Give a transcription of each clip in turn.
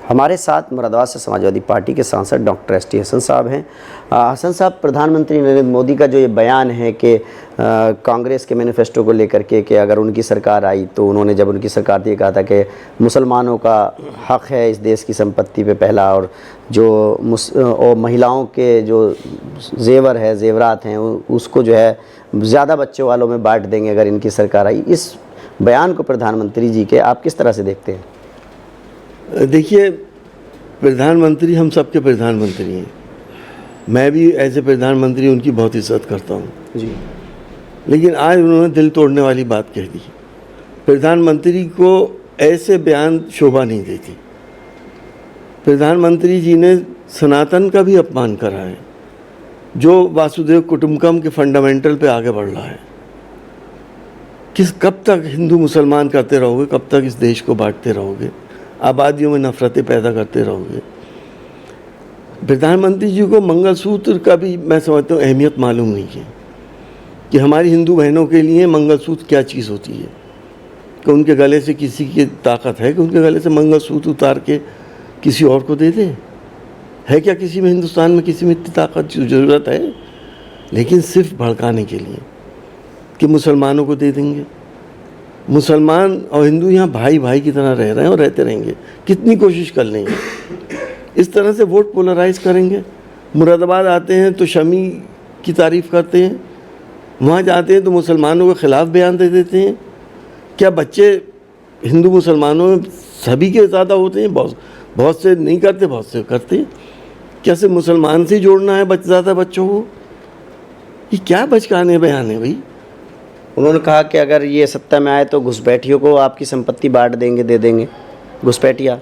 हमारे साथ मुरादाबाद से समाजवादी पार्टी के सांसद डॉक्टर एस.टी. हसन साहब हैं। हसन साहब, प्रधानमंत्री नरेंद्र मोदी का जो ये बयान है कि कांग्रेस के मैनिफेस्टो को लेकर के अगर उनकी सरकार आई तो उन्होंने जब उनकी सरकार थी कहा था कि मुसलमानों का हक है इस देश की संपत्ति पे पहला, और जो महिलाओं के जो जेवरात हैं उसको जो है ज़्यादा बच्चों वालों में बांट देंगे अगर इनकी सरकार आई। इस बयान को प्रधानमंत्री जी के आप किस तरह से देखते हैं? देखिए, प्रधानमंत्री हम सबके प्रधानमंत्री हैं। मैं भी एज ए प्रधानमंत्री उनकी बहुत इज्जत करता हूँ जी, लेकिन आज उन्होंने दिल तोड़ने वाली बात कह दी। प्रधानमंत्री को ऐसे बयान शोभा नहीं देती। प्रधानमंत्री जी ने सनातन का भी अपमान करा है, जो वासुदेव कुटुंबकम के फंडामेंटल पे आगे बढ़ रहा है। कब तक हिंदू मुसलमान करते रहोगे? कब तक इस देश को बांटते रहोगे? आबादियों में नफरतें पैदा करते रहोगे? प्रधानमंत्री जी को मंगलसूत्र का भी मैं समझता हूँ अहमियत मालूम नहीं है कि हमारी हिंदू बहनों के लिए मंगलसूत्र क्या चीज़ होती है, कि उनके गले से किसी की ताकत है कि उनके गले से मंगलसूत्र उतार के किसी और को दे दें? है क्या किसी में, हिंदुस्तान में किसी में इतनी ताकत की ज़रूरत है? लेकिन सिर्फ भड़काने के लिए कि मुसलमानों को दे देंगे। मुसलमान और हिंदू यहाँ भाई भाई की तरह रह रहे हैं और रहते रहेंगे, कितनी कोशिश कर लेंगे। इस तरह से वोट पोलराइज करेंगे। मुरादाबाद आते हैं तो शमी की तारीफ़ करते हैं, वहाँ जाते हैं तो मुसलमानों के ख़िलाफ़ बयान दे देते हैं। क्या बच्चे हिंदू मुसलमानों में सभी के ज़्यादा होते हैं? बहुत से नहीं करते, बहुत से करते हैं। क्या सिर्फ मुसलमान से जोड़ना है ज़्यादा बच्चों को? ये क्या बचकाने बयान है भाई? उन्होंने कहा कि अगर ये सत्ता में आए तो घुसपैठियों को आपकी संपत्ति बांट देंगे, दे देंगे। घुसपैठिया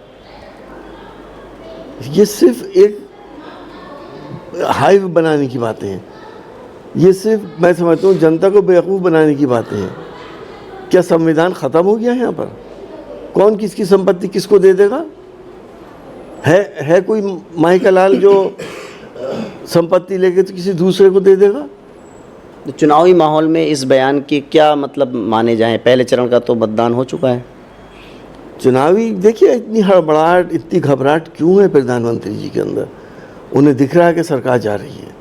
ये सिर्फ एक हाइव बनाने की बातें हैं। ये सिर्फ मैं समझता हूँ जनता को बेवकूफ़ बनाने की बातें हैं। क्या संविधान ख़त्म हो गया है यहाँ पर? कौन किसकी संपत्ति किसको दे देगा? है कोई माई का लाल जो संपत्ति लेके तो किसी दूसरे को दे देगा? तो चुनावी माहौल में इस बयान की क्या मतलब माने जाएं? पहले चरण का तो मतदान हो चुका है। चुनावी देखिए, इतनी हड़बड़ाहट, इतनी घबराहट क्यों है प्रधानमंत्री जी के अंदर? उन्हें दिख रहा है कि सरकार जा रही है।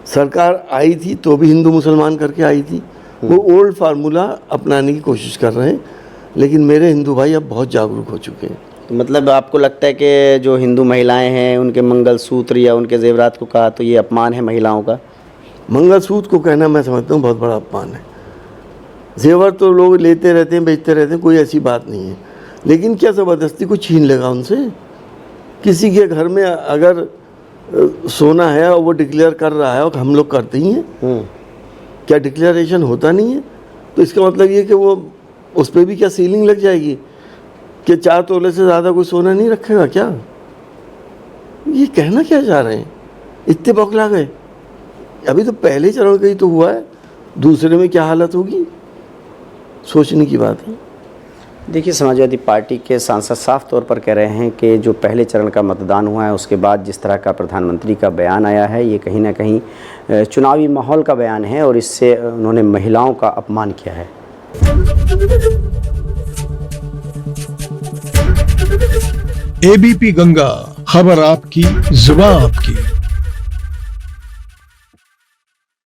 सरकार आई थी तो भी हिंदू मुसलमान करके आई थी। वो ओल्ड फार्मूला अपनाने की कोशिश कर रहे हैं, लेकिन मेरे हिंदू भाई अब बहुत जागरूक हो चुके हैं। तो मतलब आपको लगता है कि जो हिंदू महिलाएं हैं उनके मंगलसूत्र या उनके जेवरात को कहा तो ये अपमान है महिलाओं का? मंगलसूत्र को कहना मैं समझता हूँ बहुत बड़ा अपमान है। जेवर तो लोग लेते रहते हैं, बेचते रहते हैं, कोई ऐसी बात नहीं है। लेकिन क्या ज़बरदस्ती को छीन लेगा उनसे? किसी के घर में अगर सोना है और वो डिक्लेयर कर रहा है और हम लोग करते ही हैं, क्या डिक्लेरेशन होता नहीं है? तो इसका मतलब ये कि वो उस पर भी क्या सीलिंग लग जाएगी कि 4 तोले से ज़्यादा कोई सोना नहीं रखेगा क्या? ये कहना क्या चाह रहे हैं? इतने बौखला गए। अभी तो पहले चरण का ही तो हुआ है, दूसरे में क्या हालत होगी? सोचने की बात है। देखिए, समाजवादी पार्टी के सांसद साफ तौर पर कह रहे हैं कि जो पहले चरण का मतदान हुआ है उसके बाद जिस तरह का प्रधानमंत्री का बयान आया है ये कहीं ना कहीं चुनावी माहौल का बयान है और इससे उन्होंने महिलाओं का अपमान किया है। एबीपी गंगा, खबर आपकी, जुबान आपकी।